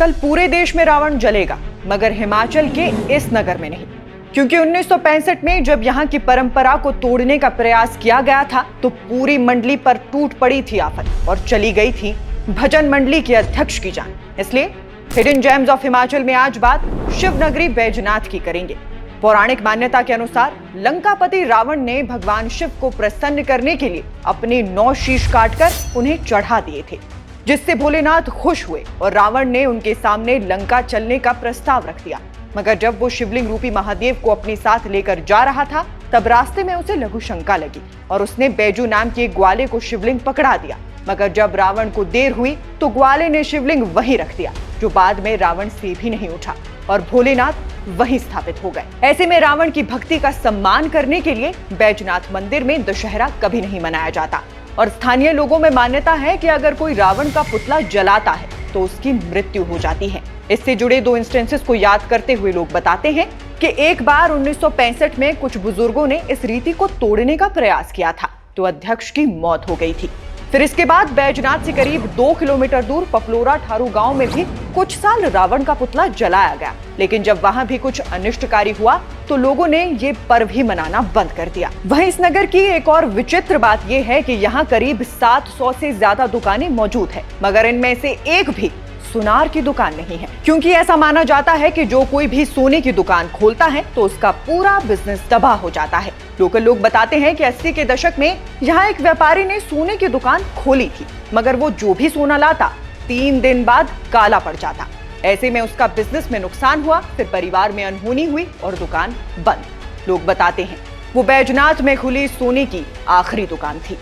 कल पूरे देश में रावण जलेगा, मगर हिमाचल के इस नगर में नहीं। क्योंकि 1965 में जब यहाँ की परंपरा को तोड़ने का प्रयास किया गया था तो पूरी मंडली पर टूट पड़ी थी आफत और चली गई थी भजन मंडली के अध्यक्ष की जान। इसलिए हिडन जेम्स ऑफ हिमाचल में आज बात शिवनगरी बैजनाथ की करेंगे। पौराणिक मान्यता के अनुसार लंकापति रावण ने भगवान शिव को प्रसन्न करने के लिए अपने 9 शीश काटकर उन्हें चढ़ा दिए थे, जिससे भोलेनाथ खुश हुए और रावण ने उनके सामने लंका चलने का प्रस्ताव रख दिया। मगर जब वो शिवलिंग रूपी महादेव को अपने साथ लेकर जा रहा था तब रास्ते में उसे लघु शंका लगी और उसने बैजू नाम के एक ग्वाले को शिवलिंग पकड़ा दिया। मगर जब रावण को देर हुई तो ग्वाले ने शिवलिंग वहीं रख दिया, जो बाद में रावण से भी नहीं उठा और भोलेनाथ वहीं स्थापित हो गए। ऐसे में रावण की भक्ति का सम्मान करने के लिए बैजनाथ मंदिर में दशहरा कभी नहीं मनाया जाता और स्थानीय लोगों में मान्यता है कि अगर कोई रावण का पुतला जलाता है तो उसकी मृत्यु हो जाती है। इससे जुड़े 2 इंस्टेंसेस को याद करते हुए लोग बताते हैं कि एक बार 1965 में कुछ बुजुर्गों ने इस रीति को तोड़ने का प्रयास किया था तो अध्यक्ष की मौत हो गई थी। फिर इसके बाद बैजनाथ से करीब 2 किलोमीटर दूर पपलोरा ठारू गांव में भी कुछ साल रावण का पुतला जलाया गया, लेकिन जब वहां भी कुछ अनिष्टकारी हुआ तो लोगों ने ये पर्व ही मनाना बंद कर दिया। वहीं इस नगर की एक और विचित्र बात यह है कि यहाँ करीब 700 से ज्यादा दुकानें मौजूद है, मगर इनमें से एक भी सुनार की दुकान नहीं है, क्योंकि ऐसा माना जाता है कि जो कोई भी सोने की दुकान खोलता है तो उसका पूरा बिजनेस तबाह हो जाता है। लोकल लोग बताते हैं कि 80 के दशक में यहाँ एक व्यापारी ने सोने की दुकान खोली थी, मगर वो जो भी सोना लाता 3 दिन बाद काला पड़ जाता। ऐसे में उसका बिजनेस में नुकसान हुआ, फिर परिवार में अनहोनी हुई और दुकान बंद। लोग बताते हैं वो बैजनाथ में खुली सोने की आखिरी दुकान थी।